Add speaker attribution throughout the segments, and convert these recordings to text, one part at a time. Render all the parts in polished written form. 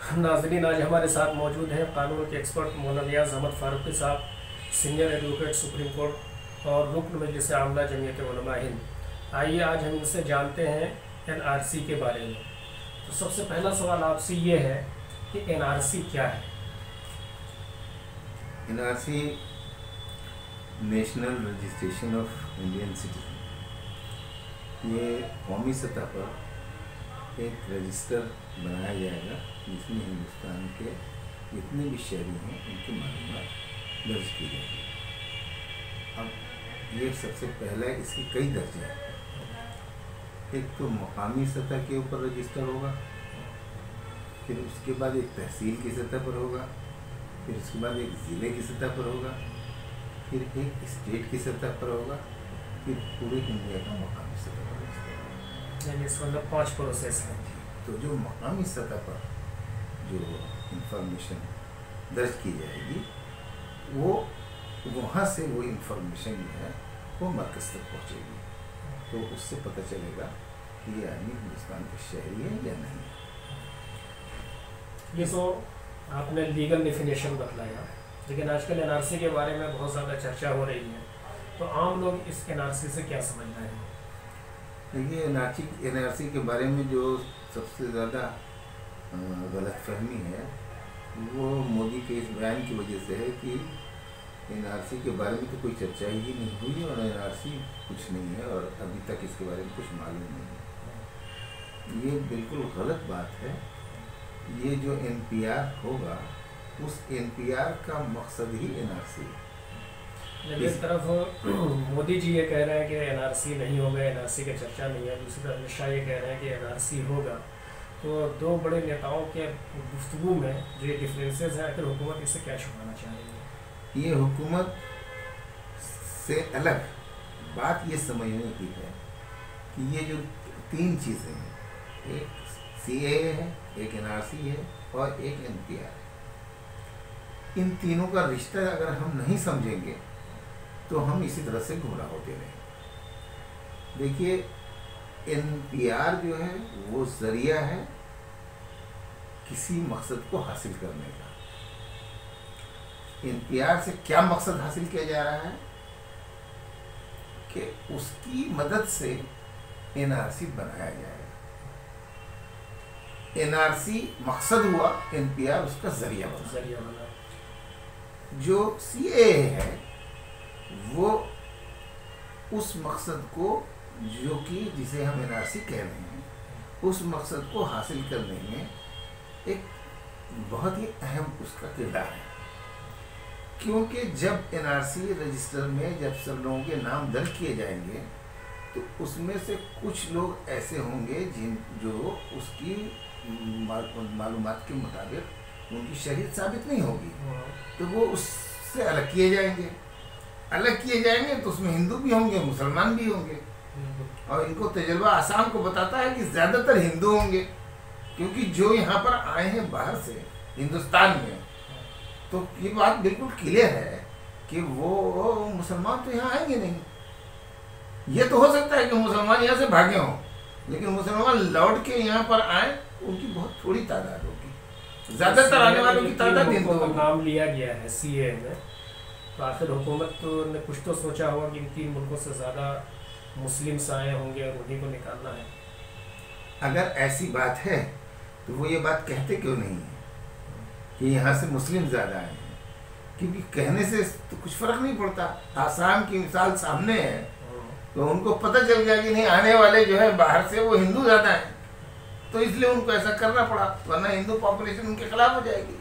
Speaker 1: नाज़रीन, आज हमारे साथ मौजूद हैं कानून के एक्सपर्ट मौलाना नियाज़ अहमद फारूकी साहब, सीनियर एडवोकेट सुप्रीम कोर्ट और रुकन मजलिस आमला जमीयत उलमा हिंद। आइए आज हम इनसे जानते हैं एनआरसी के बारे में। तो सबसे पहला सवाल आपसे ये है कि एनआरसी क्या है?
Speaker 2: NRC national registration of Indian citizen, ये कौमी सतह पर एक रजिस्टर बनाया जाएगा जिसमें हिंदुस्तान के जितने भी शहरी हैं उनकी मालूमात दर्ज की जाएगी। अब ये सबसे पहला, इसके कई दर्जे हैं। एक तो मकामी सतह के ऊपर रजिस्टर होगा, फिर उसके बाद एक तहसील की सतह पर होगा, फिर उसके बाद एक ज़िले की सतह पर होगा, फिर एक स्टेट की सतह पर होगा, फिर पूरे इंडिया का मकामी सतह पर रजिस्टर होगा।
Speaker 1: यानी इस मतलब 5 प्रोसेस हैं।
Speaker 2: तो जो मकामी सतह पर जो इंफॉर्मेशन दर्ज की जाएगी, वो वहाँ से वो इंफॉर्मेशन जो है वो मरकज़ तक पहुँचेगी। तो उससे पता चलेगा कि ये आदमी हिंदुस्तान का शहरी है या नहीं है।
Speaker 1: ये तो आपने लीगल डेफिनेशन बतलाया, लेकिन आजकल एनआरसी के बारे में बहुत ज़्यादा चर्चा हो रही है, तो आम लोग इस एनआरसी से क्या समझ रहे हैं?
Speaker 2: देखिए, एनआरसी के बारे में जो सबसे ज़्यादा गलतफहमी है वो मोदी के इस बयान की वजह से है कि एनआरसी के बारे में तो कोई चर्चा ही नहीं हुई और एनआरसी कुछ नहीं है और अभी तक इसके बारे में कुछ मालूम नहीं है। ये बिल्कुल गलत बात है। ये जो एनपीआर होगा, उस एनपीआर का मकसद ही एनआरसी है।
Speaker 1: एक तरफ मोदी जी ये कह रहे हैं कि एनआरसी नहीं होगा, एनआरसी की चर्चा नहीं है, दूसरी तरफ अमित शाह ये कह रहे हैं कि एनआरसी होगा। तो दो बड़े नेताओं के गुफ्तगू में जो ये डिफरेंसेस हैं, आखिर हुकूमत इससे क्या छुपाना चाहेगी?
Speaker 2: ये हुकूमत से अलग बात ये समझने की है कि ये जो 3 चीज़ें हैं, एक सीएए है, एक एनआरसी है और एक एनपीआर है। इन तीनों का रिश्ता अगर हम नहीं समझेंगे तो हम इसी तरह से गुमराह होते रहेंगे। देखिए, एनपीआर जो है वो जरिया है किसी मकसद को हासिल करने का। एनपीआर से क्या मकसद हासिल किया जा रहा है कि उसकी मदद से एनआरसी बनाया जाएगा। एनआरसी मकसद हुआ, एनपीआर उसका जरिया बना। जो सीएए है वो उस मकसद को, जो कि जिसे हम एनआरसी कह रहे हैं, उस मकसद को हासिल करने में एक बहुत ही अहम उसका किरदार है। क्योंकि जब एनआरसी रजिस्टर में जब सब लोगों के नाम दर्ज किए जाएंगे तो उसमें से कुछ लोग ऐसे होंगे जो उसकी मालूमात के मुताबिक उनकी शरीयत साबित नहीं होगी, तो वो उससे अलग किए जाएंगे। अलग किए जाएंगे तो उसमें हिंदू भी होंगे, मुसलमान भी होंगे, और इनको तजुर्बा आसाम को बताता है कि ज़्यादातर हिंदू होंगे, क्योंकि जो यहाँ पर आए हैं बाहर से हिंदुस्तान में, तो ये बात बिल्कुल क्लियर है कि वो मुसलमान तो यहाँ आएंगे नहीं। ये तो हो सकता है कि मुसलमान यहाँ से भागे हों, लेकिन मुसलमान लौट के यहाँ पर आए उनकी बहुत थोड़ी तादाद होगी। ज़्यादातर आने वालों की तादाद हिंदू होगी।
Speaker 1: नाम लिया गया है सीए में, तो आखिर हुकूमत तो ने कुछ तो सोचा होगा कि इन 3 मुल्कों से ज़्यादा मुस्लिम्स आए होंगे और उन्हीं को निकालना है।
Speaker 2: अगर ऐसी बात है तो वो ये बात कहते क्यों नहीं है कि यहाँ से मुस्लिम ज़्यादा आए हैं? क्योंकि कहने से तो कुछ फ़र्क नहीं पड़ता। आसाम की मिसाल सामने है, तो उनको पता चल गया कि नहीं, आने वाले जो है बाहर से वो हिंदू ज़्यादा हैं, तो इसलिए उनको ऐसा करना पड़ा, वरना हिंदू पॉपुलेशन उनके खिलाफ हो जाएगी।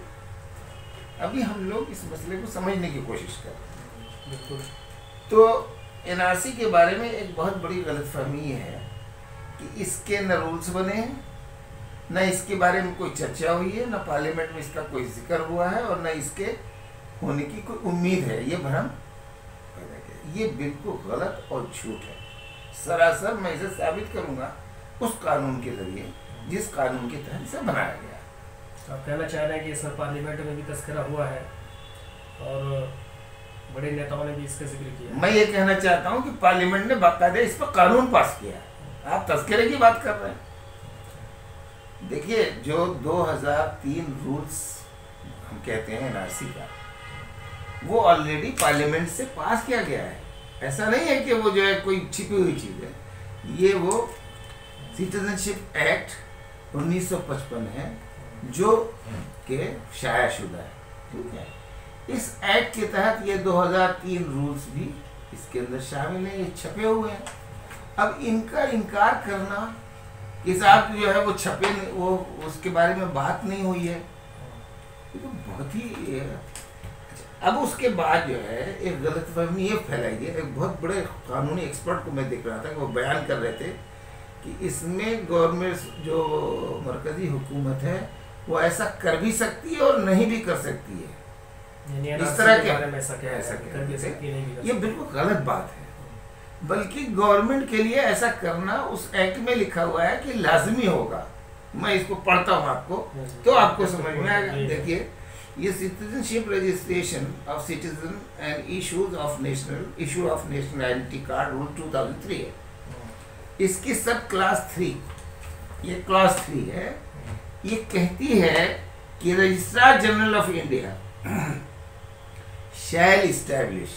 Speaker 2: अभी हम लोग इस मसले को समझने की कोशिश कर रहे हैं।
Speaker 1: बिल्कुल।
Speaker 2: तो एनआरसी के बारे में एक बहुत बड़ी गलतफहमी ये है कि इसके न रूल्स बने हैं, न इसके बारे में कोई चर्चा हुई है, न पार्लियामेंट में इसका कोई जिक्र हुआ है, और न इसके होने की कोई उम्मीद है। ये भ्रम पैदा किया, ये बिल्कुल गलत और झूठ है। सरासर मैं इसे साबित करूंगा उस कानून के जरिए जिस कानून के तहत इसे बनाया गया।
Speaker 1: तो आप कहना चाह रहे हैं कि इसमें पार्लियामेंट में भी तस्करा हुआ है और बड़े नेताओं ने भी इसका जिक्र किया?
Speaker 2: मैं ये कहना चाहता हूँ कि पार्लियामेंट ने बाकायदा इस पर कानून पास किया है। आप तस्करे की बात कर रहे हैं। देखिए, जो 2003 रूल्स हम कहते हैं एनआरसी का, वो ऑलरेडी पार्लियामेंट से पास किया गया है। ऐसा नहीं है कि वो जो है कोई छिपी हुई चीज़ है। ये वो सिटीजनशिप एक्ट 1955 है जो कि शायाशुदा है, ठीक है। इस एक्ट के तहत ये 2003 रूल्स भी इसके अंदर शामिल हैं, ये छपे हुए हैं। अब इनका इनकार करना कि साहब जो है वो छपे, वो उसके बारे में बात नहीं हुई है, ये तो बहुत ही। अब उसके बाद जो है एक गलतफहमी ये फैलाई है। एक बहुत बड़े कानूनी एक्सपर्ट को मैं देख रहा था कि वो बयान कर रहे थे कि इसमें गवर्नमेंट जो मरकजी हुकूमत है वो ऐसा कर भी सकती है और नहीं भी कर सकती है। इस तरह के ये बिल्कुल गलत बात है। बल्कि गवर्नमेंट के लिए ऐसा करना उस एक्ट में लिखा हुआ है कि लाजमी होगा। मैं इसको पढ़ता हूँ आपको तो आपको समझ में आएगा। देखिए, ये citizenship registration of citizen and issue of national identity card rule 2003 है। इसकी सब क्लास 3, ये क्लास 3 है। ये कहती है कि registrar general of India shall establish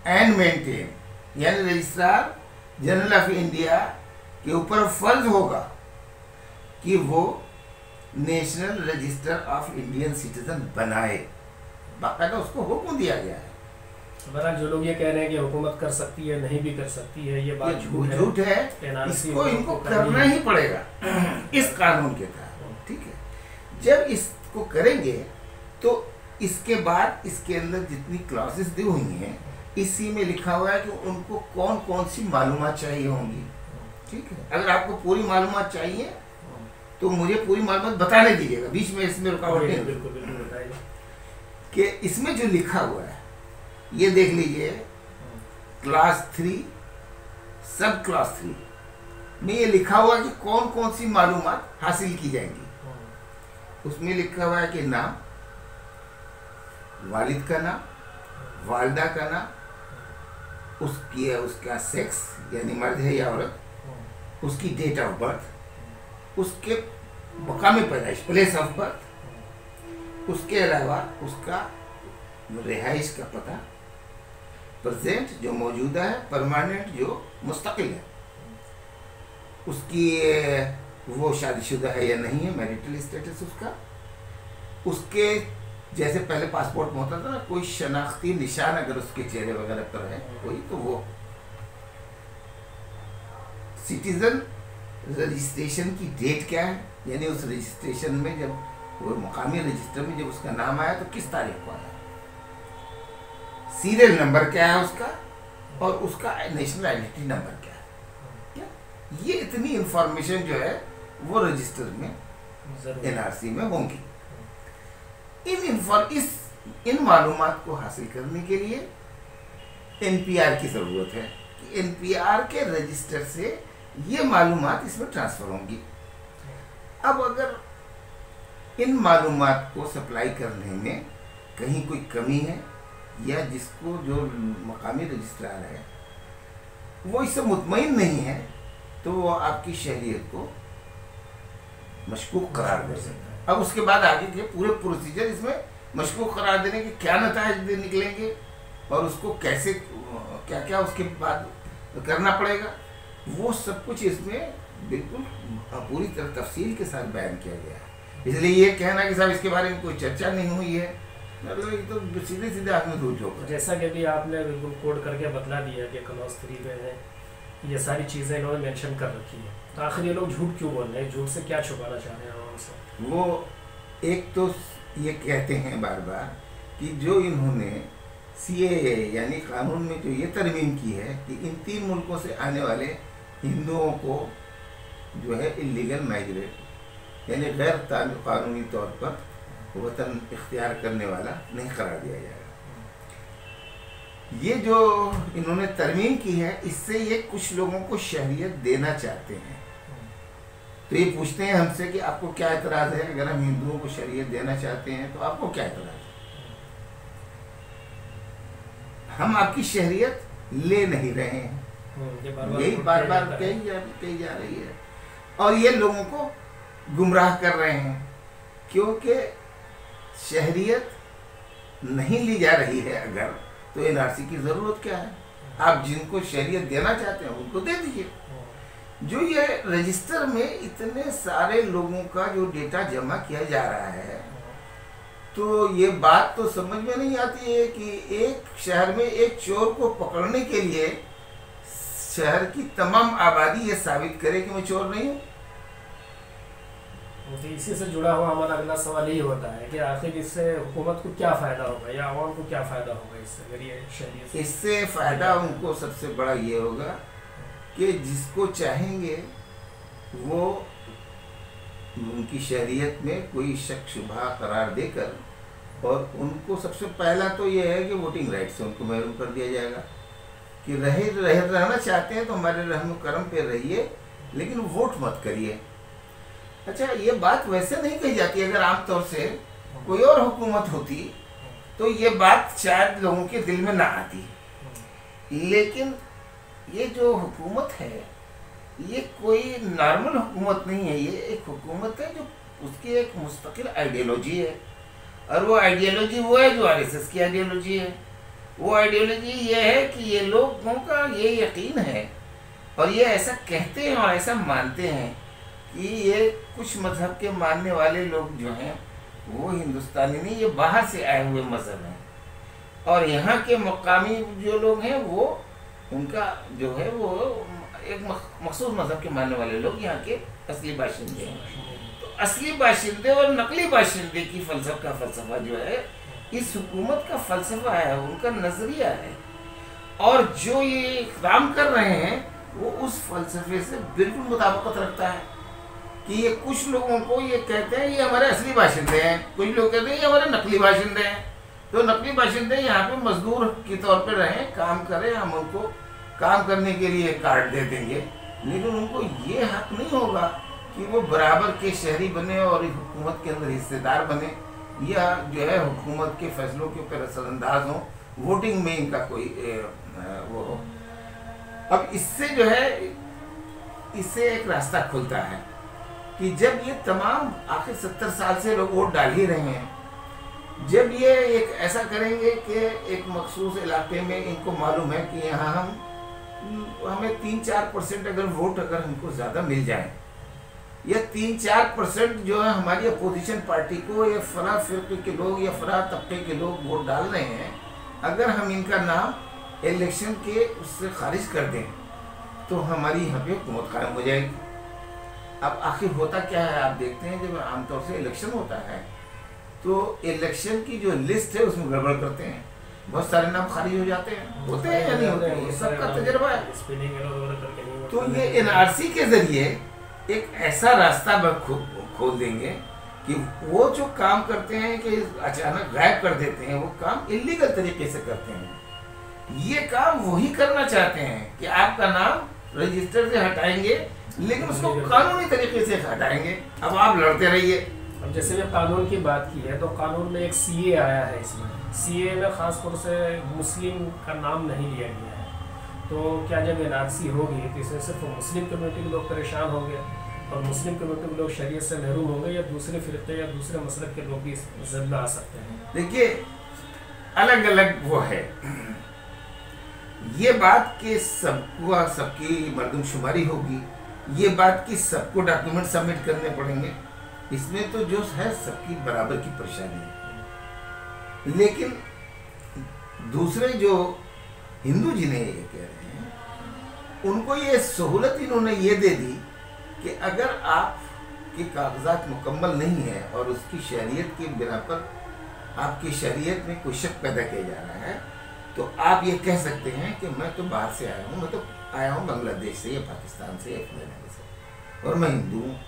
Speaker 2: and maintain, यानी रजिस्ट्रार जनरल ऑफ इंडिया के ऊपर फर्ज होगा कि वो national register of Indian citizen बनाए। बाकायदा उसको हुक्म दिया गया है।
Speaker 1: बहरहाल जो लोग ये कह रहे हैं कि हुकूमत कर सकती है, नहीं भी कर सकती है, ये बात
Speaker 2: झूठ है। इसको इनको करना ही पड़ेगा इस कानून के तहत, ठीक है। जब इसको करेंगे तो इसके बाद इसके अंदर जितनी क्लासेस दी हुई हैं इसी में लिखा हुआ है कि उनको कौन कौन सी मालूमात चाहिए होंगी, ठीक है। अगर आपको पूरी मालूमात चाहिए तो मुझे पूरी मालूमात बताने दीजिएगा, बीच में इसमें रुकावट नहीं।
Speaker 1: बिल्कुल बताइए
Speaker 2: कि इसमें जो लिखा हुआ है ये देख लीजिए। क्लास 3 सब क्लास 3 में ये लिखा हुआ है कि कौन कौन सी मालूमात हासिल की जाएंगी। उसमें लिखा हुआ है कि नाम, वालिद का नाम, वालदा का नाम, उसका सेक्स यानी मर्द है या औरत, उसकी डेट ऑफ बर्थ, उसके मकाम पैदाइश प्लेस ऑफ बर्थ, उसके अलावा उसका रिहाइश का पता, प्रेजेंट जो मौजूदा है, परमानेंट जो मुस्तकिल है, उसकी वो शादीशुदा है या नहीं है, मैरिटल स्टेटस उसके जैसे पहले पासपोर्ट में होता था ना, कोई शनाख्ती निशान अगर उसके चेहरे वगैरह पर है कोई, तो वो सिटीजन रजिस्ट्रेशन की डेट क्या है, यानी उस रजिस्ट्रेशन में जब वो मकामी रजिस्टर में जब उसका नाम आया तो किस तारीख को आया, सीरियल नंबर क्या है उसका, और उसका नेशनल आइडेंटिटी नंबर क्या है। क्या ये इतनी इंफॉर्मेशन जो है वो रजिस्टर में एनआरसी में होंगी। इन मालूमात को हासिल करने के लिए एनपीआर की ज़रूरत है कि एनपीआर के रजिस्टर से ये मालूमात इसमें ट्रांसफ़र होंगी। अब अगर इन मालूमात को सप्लाई करने में कहीं कोई कमी है या जिसको जो मकामी रजिस्ट्रार है वो इससे मुतमईन नहीं है तो वो आपकी शहरियत को मशकूक करार दे सकता है। अब उसके बाद आगे के पूरे प्रोसीजर इसमें मशकूक करार देने के क्या नताइज निकलेंगे और उसको कैसे क्या क्या उसके बाद करना पड़ेगा, वो सब कुछ इसमें बिल्कुल पूरी तरह तफसील के साथ बयान किया गया है। इसलिए ये कहना कि साहब इसके बारे में कोई चर्चा नहीं हुई है, मतलब ये तो सीधे सीधे आदमी रूज होगा।
Speaker 1: जैसा कि भी आपने बिल्कुल कोड करके बतला दिया कि क्लॉज 3 में है ये सारी चीज़ें इन्होंने मेंशन कर रखी है, तो आखिर ये लोग झूठ क्यों बोल रहे हैं, झूठ से क्या छुपाना चाह रहे हैं आवाम से?
Speaker 2: वो एक तो ये कहते हैं बार बार कि जो इन्होंने सीएए यानी कानून में जो ये तरमीम की है कि इन 3 मुल्कों से आने वाले हिंदुओं को जो है इलीगल माइग्रेट यानी गैर कानूनी तौर पर वतन इख्तियार करने वाला नहीं करार दिया जाएगा। ये जो इन्होंने तरमीम की है इससे ये कुछ लोगों को शहरियत देना चाहते हैं। तो ये पूछते हैं हमसे कि आपको क्या एतराज़ है, अगर हम हिंदुओं को शहरियत देना चाहते हैं तो आपको क्या एतराज़ है? हम आपकी शहरियत ले नहीं रहे हैं, यही बार बार कही जा रही है। और ये लोगों को गुमराह कर रहे हैं, क्योंकि शहरियत नहीं ली जा रही है अगर, तो एनआरसी की ज़रूरत क्या है? आप जिनको शहरियत देना चाहते हैं उनको दे दीजिए। जो ये रजिस्टर में इतने सारे लोगों का जो डेटा जमा किया जा रहा है, तो ये बात तो समझ में नहीं आती है कि एक शहर में एक चोर को पकड़ने के लिए शहर की तमाम आबादी ये साबित करे कि मैं चोर नहीं हूँ।
Speaker 1: तो इसी से जुड़ा हुआ हमारा अगला सवाल यही होता है कि आखिर इससे हुकूमत को क्या फ़ायदा होगा या आवाम को क्या फ़ायदा होगा इससे, अगर ये शहरियत से?
Speaker 2: इससे फ़ायदा उनको सबसे बड़ा ये होगा कि जिसको चाहेंगे वो उनकी शहरियत में कोई शक शुबा करार देकर, और उनको सबसे पहला तो ये है कि वोटिंग राइट से उनको महरूम कर दिया जाएगा कि रहना चाहते हैं तो हमारे रहम करम पे रहिए, लेकिन वोट मत करिए। अच्छा, ये बात वैसे नहीं कही जाती। अगर आमतौर से कोई और हुकूमत होती तो ये बात शायद लोगों के दिल में ना आती, लेकिन ये जो हुकूमत है ये कोई नॉर्मल हुकूमत नहीं है। ये एक हुकूमत है जो उसकी एक मुस्तकिल आइडियोलॉजी है, और वो आइडियोलॉजी वो है जो आरएसएस की आइडियोलॉजी है। वो आइडियोलॉजी ये है कि ये लोगों का ये यकीन है और ये ऐसा कहते हैं और ऐसा मानते हैं कि ये कुछ मज़हब के मानने वाले लोग जो हैं वो हिंदुस्तानी नहीं, ये बाहर से आए हुए मज़हब हैं, और यहाँ के मकामी जो लोग हैं वो उनका जो है वो एक मखसूस मज़हब के मानने वाले लोग यहाँ के असली बाशिंदे हैं। तो असली बाशिंदे और नकली बाशिंदे की फ़लसफ़ा जो है इस हुकूमत का फ़लसफ़ा है, उनका नज़रिया है, और जो ये इक़दाम कर रहे हैं वो उस फ़लसफ़े से बिल्कुल मुताबिकत रखता है कि ये कुछ लोगों को ये कहते हैं ये हमारे असली बाशिंदे हैं, कुछ लोग कहते हैं ये हमारे नकली बाशिंदे हैं। तो नकली बाशिंदे यहाँ पे मजदूर के तौर पे रहें, काम करें, हम उनको काम करने के लिए कार्ड दे देंगे, लेकिन उनको ये हक नहीं होगा कि वो बराबर के शहरी बने और हुकूमत के अंदर हिस्सेदार बने, या जो है हुकूमत के फैसलों के ऊपर असरअंदाज हों, वोटिंग में इनका कोई वो हो। अब इससे जो है इससे एक रास्ता खुलता है कि जब ये तमाम आखिर 70 साल से लोग वोट डाल ही रहे हैं, जब ये एक ऐसा करेंगे कि एक मखसूस इलाके में इनको मालूम है कि यहाँ हमें 3-4% अगर वोट अगर हमको ज़्यादा मिल जाए, या 3-4% जो है हमारी अपोजिशन पार्टी को या फला फिरके के लोग या फला तबके के लोग वोट डाल रहे हैं, अगर हम इनका नाम इलेक्शन के उससे खारिज कर दें तो हमारी यहाँ पे हुकूमत कायम हो जाएगी। अब आखिर होता क्या है, आप देखते हैं जब आमतौर से इलेक्शन होता है तो इलेक्शन की जो लिस्ट है उसमें गड़बड़ करते हैं, बहुत सारे नाम खारिज हो जाते हैं, होते हैं या नहीं होते हैं, ये सबका तजर्बा है। तो ये एनआरसी के जरिए एक ऐसा रास्ता खोल देंगे कि वो जो काम करते हैं कि अचानक गायब कर देते हैं, वो काम इलीगल तरीके से करते हैं। ये काम वही करना चाहते हैं कि आपका नाम रजिस्टर से हटाएंगे, लेकिन उसको कानूनी तरीके से हटाएंगे। अब आप लड़ते रहिए।
Speaker 1: अब जैसे मैं कानून की बात की है तो कानून में एक सीए आया है, इसमें सीए में ख़ास तौर से मुस्लिम का नाम नहीं लिया गया है। तो क्या जब एनआरसी होगी तो इससे सिर्फ मुस्लिम कम्युनिटी के लोग परेशान होंगे और मुस्लिम कम्युनिटी के लोग शरीयत से महरूम होंगे, या दूसरे फिरके या दूसरे मसलक के लोग भी इस ज़द में आ सकते हैं?
Speaker 2: देखिए, अलग अलग वो है ये बात कि सबको सबकी मर्दमशुमारी होगी, ये बात कि सबको डॉक्यूमेंट सबमिट करने पड़ेंगे, इसमें तो जो है सबकी बराबर की परेशानी है। लेकिन दूसरे जो हिंदू जिन्हें ये कह रहे हैं उनको ये सहूलत इन्होंने ये दे दी कि अगर आपके कागजात मुकम्मल नहीं है और उसकी शरीयत के बिना पर आपकी शरीयत में कोई शक पैदा किया जा रहा है, तो आप ये कह सकते हैं कि मैं तो बाहर से आया हूँ, मैं तो आया हूँ बांग्लादेश से या पाकिस्तान से या फिर से, और मैं हिंदू हूँ।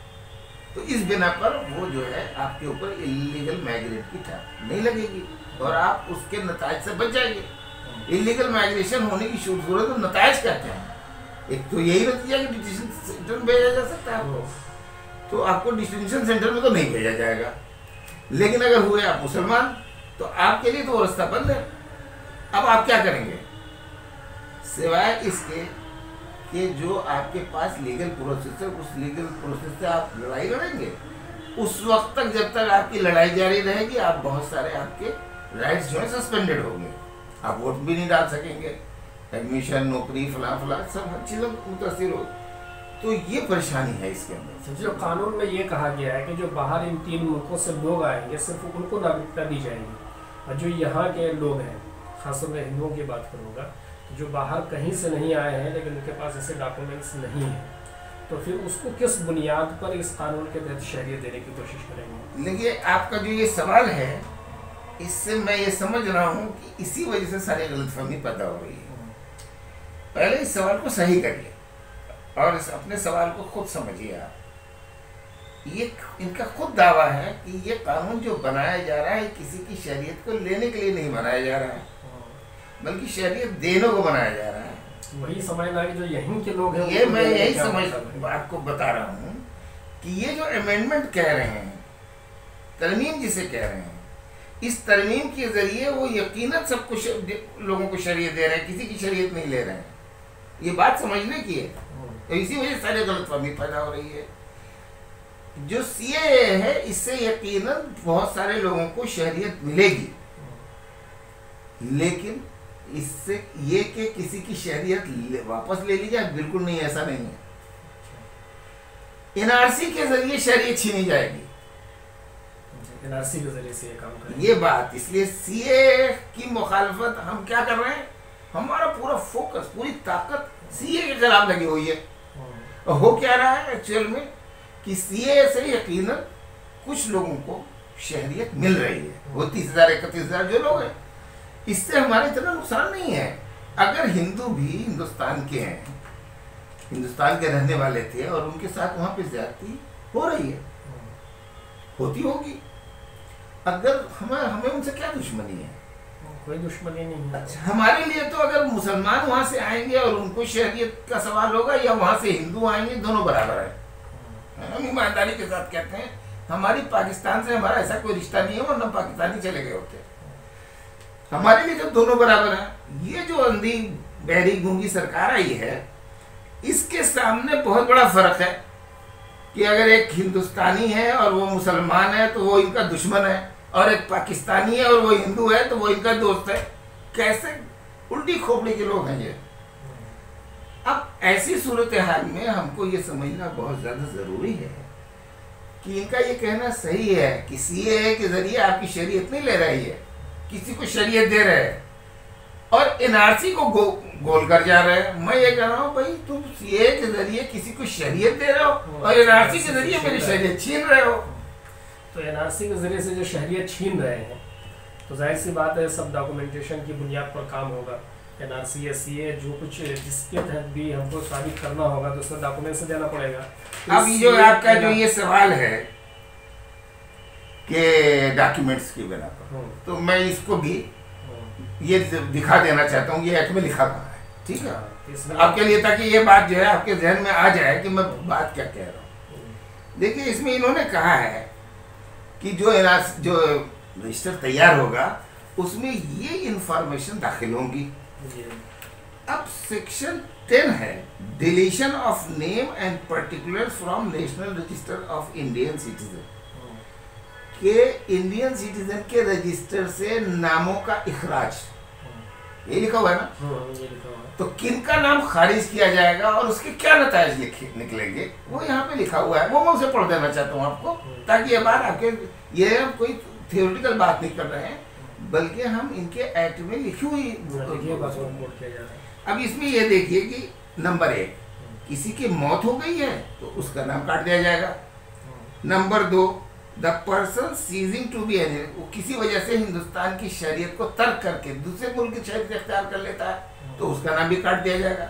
Speaker 2: तो इस बिना पर वो जो है आपके ऊपर इलीगल माइग्रेट की टैक्स नहीं लगेगी और आप उसके नताज से बच जाएंगे। इलीगल माइग्रेशन होने की सूरत तो नताज कहते हैं, एक तो यही नतीजा कि डिटेंशन सेंटर में भेजा जा सकता है आपको, तो आपको डिटेंशन सेंटर में तो नहीं भेजा जाएगा। लेकिन अगर हुए आप मुसलमान तो आपके लिए तो वो रास्ता बंद है। अब आप क्या करेंगे सिवाय इसके कि जो आपके पास लीगल प्रोसेस है, उस लीगल प्रोसेस से आप लड़ाई लड़ेंगे, उस वक्त तक जब तक आपकी लड़ाई जारी रहेगी, आप बहुत सारे आपके राइट्स जो है सस्पेंडेड होंगे, आप वोट भी नहीं डाल सकेंगे, एडमिशन, नौकरी, फला फला सब हर चीज़ों मुतासिर हो। तो ये परेशानी है इसके अंदर।
Speaker 1: जो कानून में ये कहा गया है कि जो बाहर इन 3 मुल्कों से लोग आएंगे सिर्फ उनको नागरिकता दी जाएगी, और जो यहाँ के लोग हैं, खासतौर पर हिंदुओं की बात करूँगा, जो बाहर कहीं से नहीं आए हैं लेकिन उनके पास ऐसे डॉक्यूमेंट्स नहीं हैं, तो फिर उसको किस बुनियाद पर इस कानून के तहत शहरियत देने की कोशिश करेंगे?
Speaker 2: देखिए, आपका जो ये सवाल है, इससे मैं ये समझ रहा हूँ कि इसी वजह से सारी गलतफहमी पैदा हो रही है। पहले इस सवाल को सही करिए और अपने सवाल को खुद समझिए आप। ये इनका खुद दावा है कि ये कानून जो बनाया जा रहा है किसी की शरीयत को लेने के लिए नहीं बनाया जा रहा है, बल्कि शरीयत देने को बनाया जा रहा है।
Speaker 1: वही समझना कि जो यहीं के लोग हैं,
Speaker 2: ये मैं यही समझ आपको बता रहा हूँ कि ये जो अमेंडमेंट कह रहे हैं, तरमीम जिसे कह रहे हैं, इस तरमीम के जरिए वो यकीनन सब कुछ लोगों को शरीयत दे रहे हैं, किसी की शरीयत नहीं ले रहे हैं। ये बात समझने की है, तो इसी वजह से सारी गलतफहमी पैदा हो रही है। जो सीएए है, इससे यकीनन बहुत सारे लोगों को शरीयत मिलेगी, लेकिन इससे ये कि किसी की शरीयत वापस ले ली जाए, बिल्कुल नहीं, ऐसा नहीं है। एनआरसी के जरिए शरीयत छीनी जाएगी,
Speaker 1: एनआरसी के जरिए से ये काम करेंगे।
Speaker 2: ये बात, इसलिए सीए की मुखालफत हम क्या कर रहे हैं, हमारा पूरा फोकस, पूरी ताकत सीए के खिलाफ लगी हुई है। और हो क्या रहा है एक्चुअल में कि सीए से यकीनन कुछ लोगों को शहरियत मिल रही है, वो 30,000 31,000 जो लोग हैं, इससे हमारा इतना नुकसान नहीं है। अगर हिंदू भी हिंदुस्तान के हैं, हिंदुस्तान के रहने वाले थे और उनके साथ वहाँ पे ज्यादती हो रही है, होती होगी, अगर हमें उनसे क्या दुश्मनी है?
Speaker 1: कोई दुश्मनी नहीं है।
Speaker 2: अच्छा, हमारे लिए तो अगर मुसलमान वहाँ से आएंगे और उनको शहरियत का सवाल होगा, या वहाँ से हिंदू आएंगे, दोनों बराबर है। हम ईमानदारी के साथ कहते हैं, हमारी पाकिस्तान से हमारा ऐसा कोई रिश्ता नहीं है, वरना पाकिस्तानी चले गए होते। हमारे लिए तो दोनों बराबर हैं। ये जो अंधी बहरी गूंगी सरकार आई है, इसके सामने बहुत बड़ा फर्क है कि अगर एक हिंदुस्तानी है और वो मुसलमान है तो वो इनका दुश्मन है, और एक पाकिस्तानी है और वो हिंदू है तो वो इनका दोस्त है। कैसे उल्टी खोपड़ी के लोग हैं ये। अब ऐसी सूरत हाल में हमको ये समझना बहुत ज़्यादा ज़रूरी है कि इनका ये कहना सही है कि सीएए के जरिए आपकी शरीयत नहीं ले रही है, किसी को शरीयत दे रहे हैं, और एनआरसी को गोल कर जा रहे हैं। मैं ये कह रहा हूँ, भाई तुम सीएए के जरिए किसी को शरीयत दे रहे हो और एनआरसी के जरिए मेरी शरीयत छीन रहे हो।
Speaker 1: तो एनआरसी के जरिए से जो शहरियत छीन रहे हैं, तो जाहिर सी बात है सब डॉक्यूमेंटेशन की बुनियाद पर काम होगा। एनआरसी या सीए जो कुछ जिसके तहत भी हमको साबित करना होगा तो उसमें डॉक्यूमेंट से देना पड़ेगा।
Speaker 2: अब ये जो आपका जो ये सवाल है कि डॉक्यूमेंट्स की बिना पर, तो मैं इसको भी ये दिखा देना चाहता हूँ, ये एक्ट में लिखा हुआ है, ठीक है, आपके लिए, ताकि ये बात जो है आपके जहन में आ जाए कि मैं बात क्या कह रहा हूँ। देखिए, इसमें इन्होंने कहा है कि जो रजिस्टर तैयार होगा उसमें ये इंफॉर्मेशन दाखिल होंगी। अब सेक्शन 10 है, deletion of name and particulars from national register of Indian citizen, के इंडियन सिटीजन के रजिस्टर से नामों का इखराज, ये लिखा हुआ है ना।
Speaker 1: ये लिखा हुआ है।
Speaker 2: तो किनका नाम खारिज किया जाएगा और उसके क्या नताइज निकलेंगे, वो यहाँ पे लिखा हुआ है। वो मैं उसे पढ़ देना चाहता हूँ आपको, ताकि ये बात आपके, ये हम कोई थियोरिटिकल बात नहीं कर रहे हैं, बल्कि हम इनके एक्ट में लिखी हुई। अब इसमें ये देखिए कि नंबर 1, किसी की मौत हो गई है तो उसका नाम काट दिया जाएगा। Number 2, the person ceasing to be an, वो किसी वजह से हिंदुस्तान की शरीयत को तर्क करके दूसरे मुल्क की शरीयत इख्तियार कर लेता है तो उसका नाम भी काट दिया जाएगा।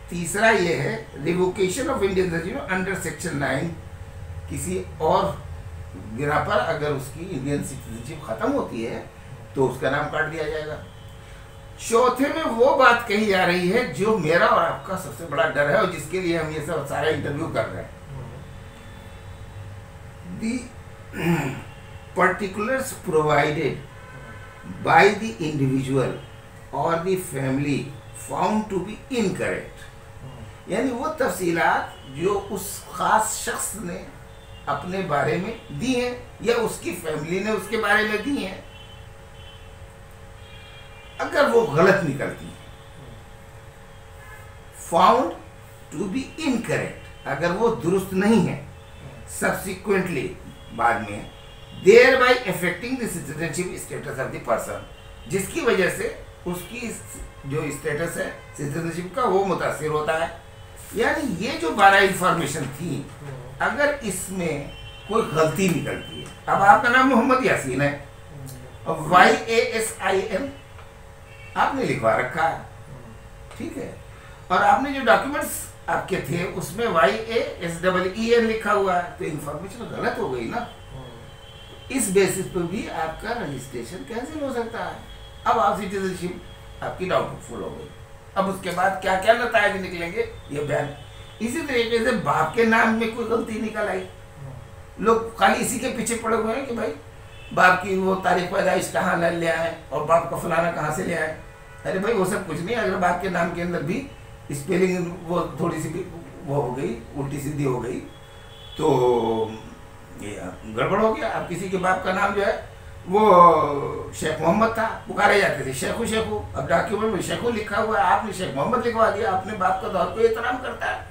Speaker 2: तीसरा ये है, revocation of Indian citizenship under section 9, किसी और बिना पर अगर उसकी इंडियन सिटीजनशिप खत्म होती है तो उसका नाम काट दिया जाएगा। चौथे में वो बात कही जा रही है जो मेरा और आपका सबसे बड़ा डर है और जिसके लिए हम ये सब सारा इंटरव्यू कर रहे हैं, the particulars provided by the individual or the family found to be incorrect यानी वो तफसीलात जो उस खास शख्स ने अपने बारे में दी हैं या उसकी फैमिली ने उसके बारे में दी हैं, अगर वो गलत निकलती है, फाउंड टू बी इनकरेक्ट, अगर वो दुरुस्त नहीं है, सब्सिक्वेंटली बाद में, thereby affecting the citizenship status of the person, जिसकी वजह से उसकी जो स्टेटस है सिटीजनशिप का वो मुतासिर होता है। यानी ये जो 12 इंफॉर्मेशन थी, अगर इसमें कोई गलती निकलती है, अब आपका नाम मोहम्मद यासीन है और YASIN आपने लिखवा रखा है, ठीक है, और आपने जो डॉक्यूमेंट्स आपके थे उसमें YASEEN लिखा हुआ है, तो इंफॉर्मेशन गलत हो गई ना। इस बेसिस पर भी आपका रजिस्ट्रेशन कैंसिल हो सकता है। अब आप सिटीजनशिप आपकी डाउटफुल हो गई। अब उसके बाद क्या क्या नतायज निकलेंगे ये बयान। इसी तरीके से बाप के नाम में कोई गलती निकल आई, लोग खाली इसी के पीछे पड़े हुए हैं कि भाई बाप की वो तारीख पैदाइश कहाँ ले आए और बाप का फलाना कहाँ से ले आए। अरे भाई वो सब कुछ नहीं, अगर बाप के नाम के अंदर भी स्पेलिंग वो थोड़ी सी भी वो हो गई, उल्टी सीधी हो गई, तो ये गड़बड़ हो गया। अब किसी के बाप का नाम जो है वो शेख मोहम्मद था, पुकारे जाते थे शेखू शेखू, अब डॉक्यूमेंट में शेखू लिखा हुआ है, आपने शेख मोहम्मद लिखवा दिया। अपने बाप का तो हर कोई एहतराम करता है,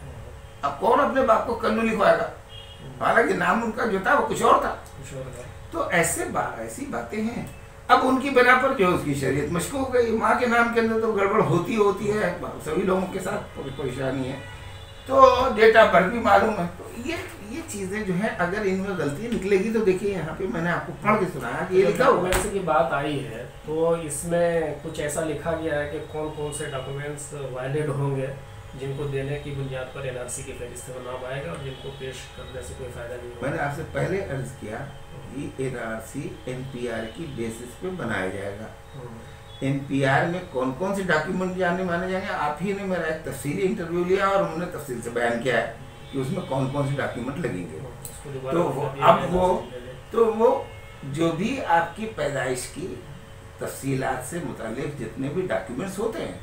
Speaker 2: अब कौन अपने बाप को कन्नू लिखवाएगा, हालांकि नाम उनका जो था वो कुछ और था। तो ऐसी बातें हैं। अब उनकी बिना पर जो उसकी शरीयत मशकूक हो गई, माँ के नाम के अंदर तो गड़बड़ होती है, सभी लोगों के साथ परेशानी है, तो डेट ऑफ बर्थ भी मालूम है। तो ये चीज़ें जो है अगर इनमें गलती निकलेगी तो देखिए यहाँ पे मैंने आपको पढ़ के सुनाया कि ये लिखा हुआ
Speaker 1: है। की बात आई है तो इसमें कुछ ऐसा लिखा गया है कि कौन कौन से डॉक्यूमेंट्स वैलिड होंगे जिनको देने की बुनियाद पर NRC की फहरिस्त में नाम आएगा और जिनको पेश करने से कोई फायदा नहीं होगा।
Speaker 2: मैंने आपसे पहले अर्ज किया कि NRC NPR की बेसिस पे बनाया जाएगा। NPR में कौन कौन से डॉक्यूमेंट माने जाएंगे, आप ही ने मेरा एक तफसीली इंटरव्यू लिया और उन्होंने तफसील से बयान किया है कि उसमें कौन कौन से डॉक्यूमेंट लगेंगे। तो वो जो भी आपकी पैदाइश की तफसीलात से मुतालिक जितने भी डॉक्यूमेंट्स होते हैं,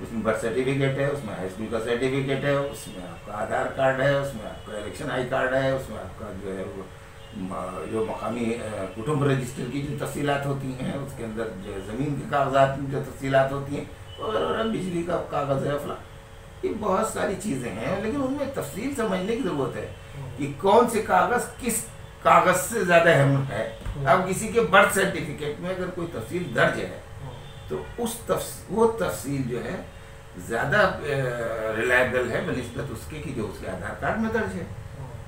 Speaker 2: उसमें बर्थ सर्टिफिकेट है, उसमें हाई स्कूल का सर्टिफिकेट है, उसमें आपका आधार कार्ड है, उसमें आपका इलेक्शन आई कार्ड है, उसमें आपका जो है जो मकामी कुटुंब रजिस्टर की जो तफसीलात होती हैं, उसके अंदर जो ज़मीन के कागजात में जो तफसीलात होती हैं, और बिजली का कागज़ है फला, ये बहुत सारी चीज़ें हैं, लेकिन उनमें तफसील समझने की ज़रूरत है कि कौन से कागज़ किस कागज़ से ज़्यादा अहम है। अब किसी के बर्थ सर्टिफिकेट में अगर कोई तफसील दर्ज है तो वो तफसील जो है ज़्यादा रिलायबल है बनिस्बत उसके कि जो उसके आधार कार्ड में दर्ज है।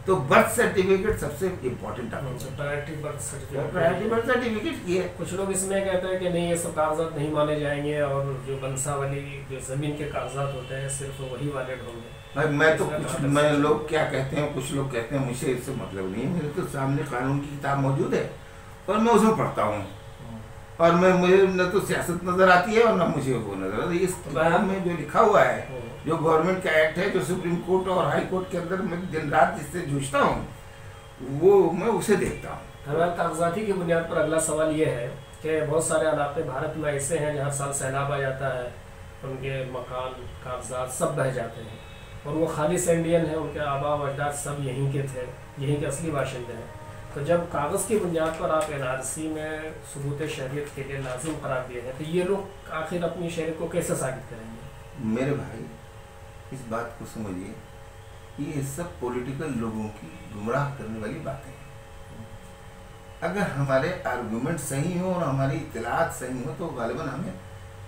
Speaker 2: तो बर्थ सर्टिफिकेट सबसे इम्पोर्टेंट
Speaker 1: प्रायोरिटी बर्थ
Speaker 2: सर्टिफिकेट की है।
Speaker 1: कुछ लोग इसमें कहते हैं कि नहीं ये सब कागजात नहीं माने जाएंगे और जो बंसा वाली जो ज़मीन के कागजात होते हैं सिर्फ वही वैलिड होंगे।
Speaker 2: भाई मैं तो मैं लोग क्या कहते हैं, कुछ लोग कहते हैं मुझे इससे मतलब नहीं है, मेरे तो सामने कानून की किताब मौजूद है और मैं उसमें पढ़ता हूँ और मुझे न तो सियासत नज़र आती है और न मुझे वो नज़र आती है। इस किताब में जो लिखा हुआ है, जो गवर्नमेंट का एक्ट है, जो सुप्रीम कोर्ट और हाई कोर्ट के अंदर मैं दिन रात जिससे जूझता हूँ, वो मैं उसे देखता हूँ।
Speaker 1: हमारे कागजाती की बुनियाद पर अगला सवाल ये है कि बहुत सारे इलाके भारत में ऐसे हैं जहाँ साल सैलाब आ जाता है, उनके मकान कागजात सब बह जाते हैं और वो खालिस इंडियन है, उनके आबा व अजदाद सब यहीं के थे, यहीं के असली बाशिंदे हैं। तो जब कागज़ की बुनियाद पर आप NRC में सबूत शहरियत के लिए लाजिम करार दिए हैं, तो ये लोग आखिर अपनी शहरियत को कैसे साबित करेंगे?
Speaker 2: मेरे भाई इस बात को समझिए, ये सब पॉलिटिकल लोगों की गुमराह करने वाली बातें हैं। अगर हमारे आर्गूमेंट सही हो और हमारी इत्तलात सही हो तो गालिबन हमें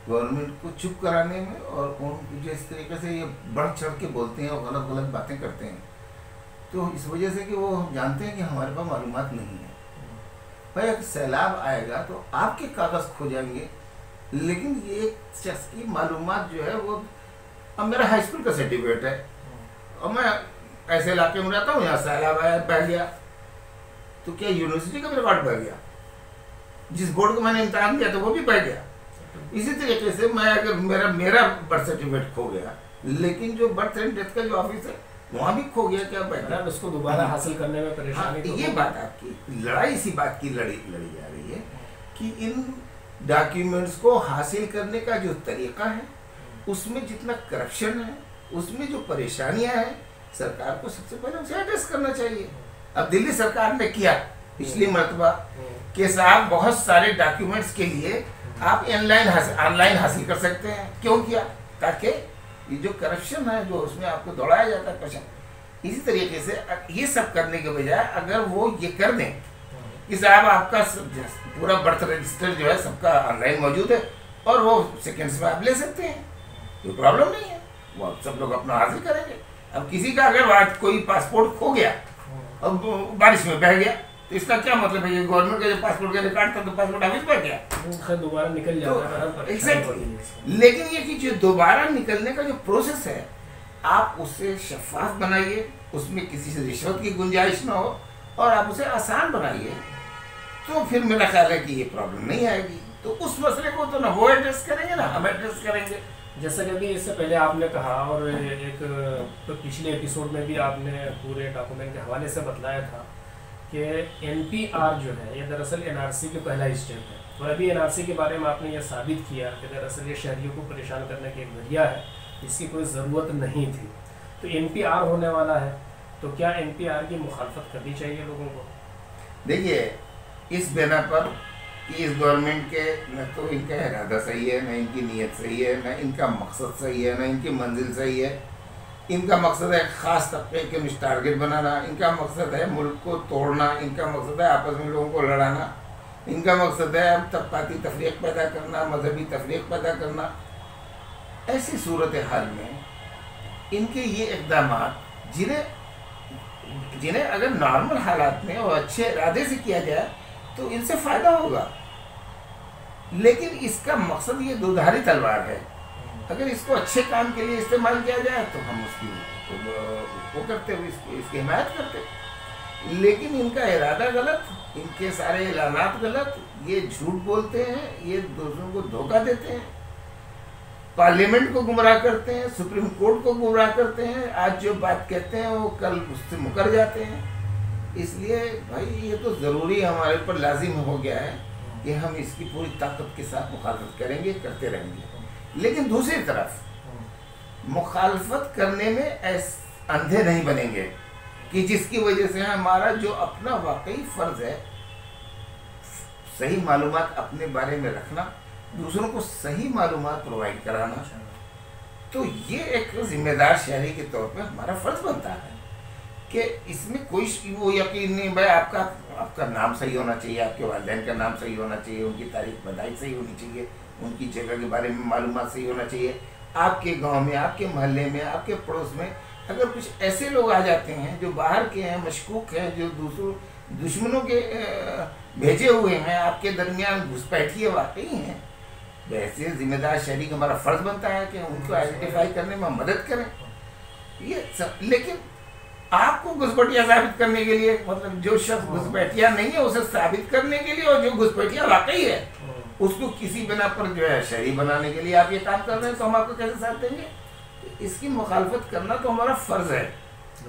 Speaker 2: गवर्नमेंट को चुप कराने में और उन जिस तरीके से ये बढ़ चढ़ के बोलते हैं और गलत गलत बातें करते हैं, तो इस वजह से कि वो जानते हैं कि हमारे पास मालूमात नहीं है। भाई अगर सैलाब आएगा तो आपके कागज़ खो जाएंगे, लेकिन ये एक शख्स की मालूमात जो है वो, अब मेरा हाई स्कूल का सर्टिफिकेट है और मैं ऐसे इलाके में रहता हूँ, यहाँ सैलाब आया बह गया, तो क्या यूनिवर्सिटी का भी रिकॉर्ड बह गया? जिस बोर्ड को मैंने इम्तहान दिया तो वो भी बह गया। इसी तरीके से मैं अगर मेरा बर्थ सर्टिफिकेट खो गया, लेकिन जो बर्थ एंड डेथ का जो ऑफिस है वहाँ भी खो गया, क्या बैठा
Speaker 1: उसको दोबारा हासिल करने में परेशानी।
Speaker 2: तो ये बात आपकी लड़ाई इसी बात की लड़ी जा रही है कि इन डॉक्यूमेंट्स को हासिल करने का जो तरीका है उसमें जितना करप्शन है उसमें जो परेशानियां हैं सरकार को सबसे पहले उसे एड्रेस करना चाहिए। अब दिल्ली सरकार ने किया पिछली मरतबा कि साहब बहुत सारे डॉक्यूमेंट्स के लिए आप ऑनलाइन हासिल कर सकते हैं। क्यों किया? ताकि ये जो करप्शन है जो उसमें आपको दौड़ाया जाता है पैसा, इसी तरीके से ये सब करने के बजाय अगर वो ये कर दें कि साहब आपका पूरा बर्थ रजिस्टर जो है सबका ऑनलाइन मौजूद है और वो सेकेंड्स में आप ले सकते हैं, कोई प्रॉब्लम नहीं है, वो सब लोग अपना हासिल करेंगे। अब किसी का अगर कोई पासपोर्ट खो गया और बारिश में बह गया तो इसका क्या मतलब है? ये गवर्नमेंट का जो पासपोर्ट का रिकॉर्ड था तो पासपोर्ट ऑफिस पर गया
Speaker 1: दोबारा निकल जाता है।
Speaker 2: एग्जैक्टली। लेकिन ये कि जो दोबारा निकलने का जो प्रोसेस है आप उसे शफाफ बनाइए, उसमें किसी से रिश्वत की गुंजाइश ना हो और आप उसे आसान बनाइए, तो फिर मेरा ख्याल है कि ये प्रॉब्लम नहीं आएगी। तो उस मसले को तो ना वो एड्रेस करेंगे ना हम एड्रेस करेंगे।
Speaker 1: जैसा कि अभी इससे पहले आपने कहा और एक तो पिछले एपिसोड में भी आपने पूरे डॉक्यूमेंट के हवाले से बतलाया था कि NPR जो है ये दरअसल NRC के पहला स्टेप है, और अभी NRC के बारे में आपने ये साबित किया कि दरअसल ये शहरियों को परेशान करने का एक जरिया है, इसकी कोई ज़रूरत नहीं थी। तो NPR होने वाला है, तो क्या NPR की मुखालफत करनी चाहिए लोगों को?
Speaker 2: देखिए, इस बिना पर कि इस गवर्नमेंट के न तो इनका इरादा सही है, न इनकी नीयत सही है, न इनका मकसद सही है, न इनकी मंजिल सही है। इनका मकसद है ख़ास तबके के टारगेट बनाना, इनका मकसद है मुल्क को तोड़ना, इनका मकसद है आपस में लोगों को लड़ाना, इनका मकसद है तबकाती तफरीक पैदा करना, मजहबी तफरीक पैदा करना। ऐसी सूरत हाल में इनके ये इक़दाम जिन्हें अगर नॉर्मल हालात में और अच्छे इरादे से किया जाए तो इनसे फ़ायदा होगा, लेकिन इसका मकसद ये दुधारी तलवार है। अगर इसको अच्छे काम के लिए इस्तेमाल किया जाए तो हम उसकी वो करते हुए इसकी हिमायत करते, लेकिन इनका इरादा गलत, इनके सारे ऐलानात गलत, ये झूठ बोलते हैं, ये दूसरों को धोखा देते हैं, पार्लियामेंट को गुमराह करते हैं, सुप्रीम कोर्ट को गुमराह करते हैं। आज जो बात कहते हैं वो कल उससे मुकर जाते हैं। इसलिए भाई ये तो ज़रूरी हमारे ऊपर लाजिम हो गया है कि हम इसकी पूरी ताकत के साथ मुखालफत करेंगे, करते रहेंगे। लेकिन दूसरी तरफ मुखालफत करने में अंधे नहीं बनेंगे कि जिसकी वजह से हमारा जो अपना वाकई फ़र्ज़ है सही मालूमात अपने बारे में रखना, दूसरों को सही मालूमात प्रोवाइड कराना, तो ये एक जिम्मेदार शहरी के तौर पे हमारा फ़र्ज़ बनता है कि इसमें कोई वो यकीन नहीं। भाई आपका नाम सही होना चाहिए, आपके वालिदैन का नाम सही होना चाहिए, उनकी तारीख पैदाइश सही होनी चाहिए, उनकी जगह के बारे में मालूमात सही होना चाहिए। आपके गांव में, आपके मोहल्ले में, आपके पड़ोस में अगर कुछ ऐसे लोग आ जाते हैं जो बाहर के हैं, मशकूक हैं, जो दुश्मनों के भेजे हुए हैं, आपके दरमियान घुसपैठिए वाकई हैं, वैसे जिम्मेदार शहरी का हमारा फ़र्ज़ बनता है कि उनको आइडेंटिफाई करने में मदद करें। ये सब, लेकिन आपको घुसपैठिया साबित करने के लिए, मतलब जो शख्स घुसपैठिया नहीं है उसे साबित करने के लिए, और जो घुसपैठिया वाकई है उसको किसी बिना पर जो है शहरी बनाने के लिए आप ये काम कर रहे हैं, तो हम आपको कैसे साथ देंगे? तो इसकी मुखालफत करना तो हमारा फ़र्ज़ है।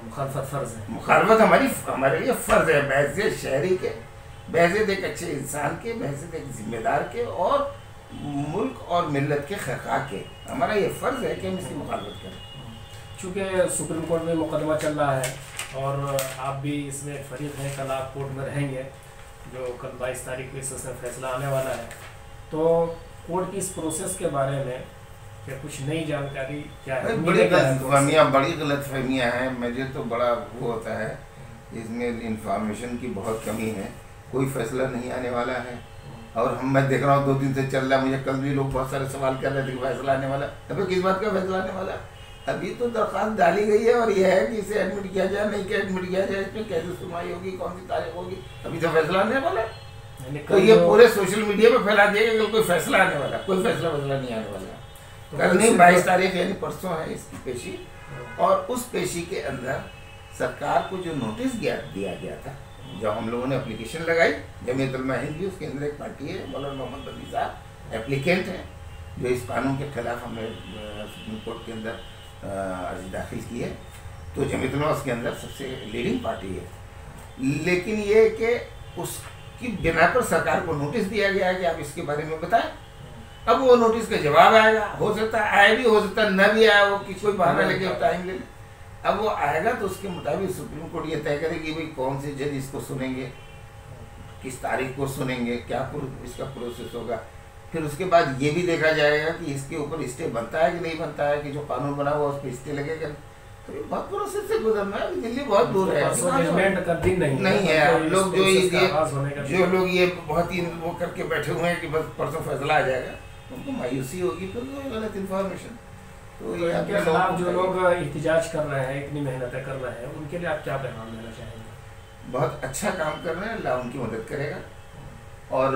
Speaker 1: मुखालफत फ़र्ज़ है,
Speaker 2: मुखालफत हमारे लिए फ़र्ज़ है, बहैसियत शहरी के, बहैसियत एक अच्छे इंसान के, बहैसियत एक जिम्मेदार के और मुल्क और मिल्लत के खैखा के, हमारा ये फ़र्ज़ है कि हम इसकी मुखालफत करें।
Speaker 1: चूँकि सुप्रीम कोर्ट में मुकदमा चल रहा है और आप भी इसमें फरीक हैं, कल आप कोर्ट में रहेंगे, जो कल 22 तारीख को इसमें फैसला आने वाला है, तो कोर्ट की इस प्रोसेस के बारे में क्या कुछ नई जानकारी क्या है?
Speaker 2: बड़ी गलतफहमियाँ हैं। मुझे तो बड़ा वो होता है, इसमें इंफॉर्मेशन की बहुत कमी है। कोई फैसला नहीं आने वाला है और मैं देख रहा हूँ 2 दिन से चल रहा है। मुझे कल भी लोग बहुत सारे सवाल कर रहे थे कि फैसला आने वाला, अभी किस बात का फैसला आने वाला? अभी तो दरख्वास्त डाली गई है और यह है कि इसे एडमिट किया जाए, नहीं कि एडमिट किया जाए, इसमें कैसे सुनवाई होगी, कौन सी तारीख होगी, अभी तो फैसला आने वाला है। तो ये पूरे सोशल मीडिया पे फैला दिया कि कोई फैसला आने वाला, कोई फैसला नहीं आने वाला। तो कल नहीं, 22 तारीख यानी परसों है इसकी पेशी, और उस पेशी के अंदर सरकार को जो नोटिस दिया गया था, जब हम लोगों ने एप्लीकेशन लगाई, जमीयत उलमा हिंद भी उसके अंदर एक पार्टी है, मौलाना मोहम्मद बदी साहब एप्लीकेंट हैं, जो इस कानून के खिलाफ हमने सुप्रीम कोर्ट के अंदर अर्जी दाखिल की है, तो जमीयत उलमा उसके अंदर सबसे लीडिंग पार्टी है। लेकिन ये कि उसकी बिना पर सरकार को नोटिस दिया गया है कि आप इसके बारे में बताएं, अब वो नोटिस का जवाब आएगा, हो सकता है आए भी, हो सकता है न भी आया, वो कि कोई बहाना लेके टाइम ले ले। अब वो आएगा तो उसके मुताबिक सुप्रीम कोर्ट ये तय करेगी भाई कौन से जज इसको सुनेंगे, किस तारीख को सुनेंगे, क्या इसका प्रोसेस होगा। फिर उसके बाद ये भी देखा जाएगा कि इसके ऊपर स्टे बनता है कि नहीं बनता है, कि जो कानून बना हुआ उस पर स्टे लगेगा। तो ये बहुत प्रोसेस से गुजरना है, अभी दिल्ली बहुत दूर है, नहीं है। अब लोग जो लोग ये बहुत ही वो करके बैठे हुए हैं कि बस परसों फैसला आ जाएगा, उनको मायूसी होगी, फिर गलत इन्फॉर्मेशन। तो ये
Speaker 1: इनके खिलाफ जो लोग एहतजाज कर रहे हैं, इतनी मेहनतें कर रहे हैं, उनके लिए आप क्या पैगाम देना चाहेंगे?
Speaker 2: बहुत अच्छा काम कर रहे हैं, अल्लाह उनकी मदद करेगा, और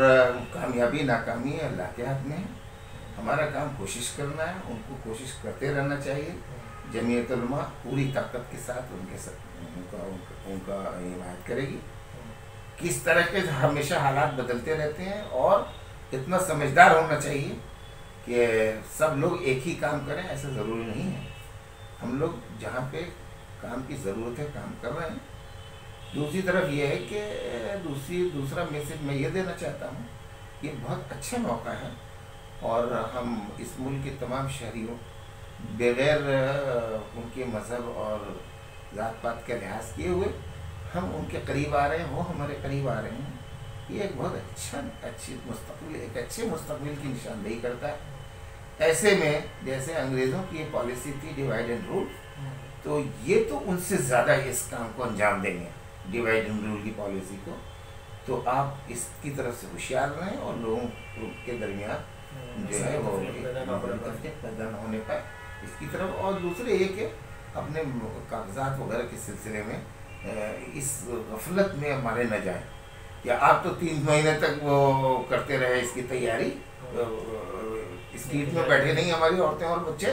Speaker 2: कामयाबी नाकामी अल्लाह के हाथ में है। हमारा काम कोशिश करना है, उनको कोशिश करते रहना चाहिए। जमीयत उलमा पूरी ताकत के साथ उनका हिमायत करेगी। किस तरह के हमेशा हालात बदलते रहते हैं, और इतना समझदार होना चाहिए कि सब लोग एक ही काम करें, ऐसा ज़रूरी नहीं है। हम लोग जहाँ पे काम की ज़रूरत है काम कर रहे हैं। दूसरी तरफ ये है कि दूसरा मैसेज मैं ये देना चाहता हूँ, ये बहुत अच्छा मौका है, और हम इस मुल्क के तमाम शहरियों बगैर उनके मज़हब और ज़ात पात का लिहाज किए हुए हम उनके करीब आ रहे हैं, वो हमारे करीब आ रहे हैं। ये एक बहुत एक अच्छे मुस्तकबिल की निशानदेही करता है। ऐसे में जैसे अंग्रेज़ों की ये पॉलिसी थी डिवाइड एंड रूल, तो ये तो उनसे ज़्यादा इस काम को अंजाम देंगे, डिवाइड एंड रूल की पॉलिसी को। तो आप इसकी तरफ से होशियार रहें, और लोगों के दरमियान जो है वो पैदा न होने पाए इसकी तरफ। और दूसरे ये कि अपने कागजात वगैरह के सिलसिले में इस गफलत में हमारे न जाएं, या आप तो 3 महीने तक वो करते रहे इसकी तैयारी, स्ट्रीट में बैठे नहीं हमारी औरतें और बच्चे,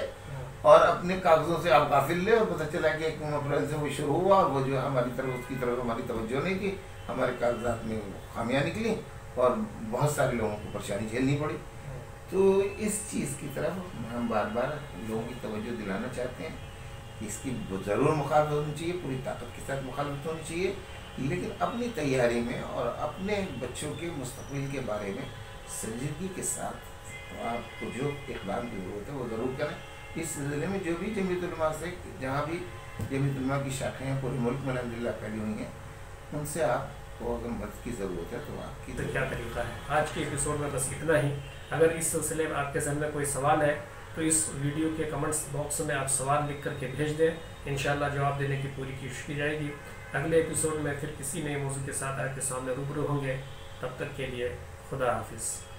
Speaker 2: और अपने कागजों से आप गाफिल ले, और पता चला कि 1 अप्रैल से वो शुरू हुआ, और वो जो हमारी तरफ उसकी तरफ हमारी तवज्जो नहीं की, हमारे कागजात में खामियां निकली, और बहुत सारे लोगों को परेशानी झेलनी पड़ी। तो इस चीज़ की तरफ हम बार बार लोगों की तवज्जो दिलाना चाहते हैं कि इसकी ज़रूर मुखालफत होनी चाहिए, पूरी ताकत के साथ मुखालफत होनी चाहिए, लेकिन अपनी तैयारी में और अपने बच्चों के मुस्तकबिल के बारे में संजीदगी के साथ तो आपको जो इक़दाम की ज़रूरत है वो ज़रूर करें। इस सिलसिले में जो भी जमीयत उलमा से, जहाँ भी जमीयत उलमा की शाखाएँ पूरे मुल्क में अल्हम्दुलिल्लाह फैली हुई हैं, उनसे आपको अगर मदद की ज़रूरत है तो आपकी
Speaker 1: तो क्या तरीका है। आज के एपिसोड में बस इतना ही। अगर इस सिलसिले में आपके जहन में कोई सवाल है तो इस वीडियो के कमेंट्स बॉक्स में आप सवाल लिख करके भेज दें, इंशाल्लाह जवाब देने की पूरी कोशिश की जाएगी। अगले एपिसोड में फिर किसी नए मौजू के साथ आपके सामने रूबरू होंगे। तब तक के लिए खुदा हाफिज़।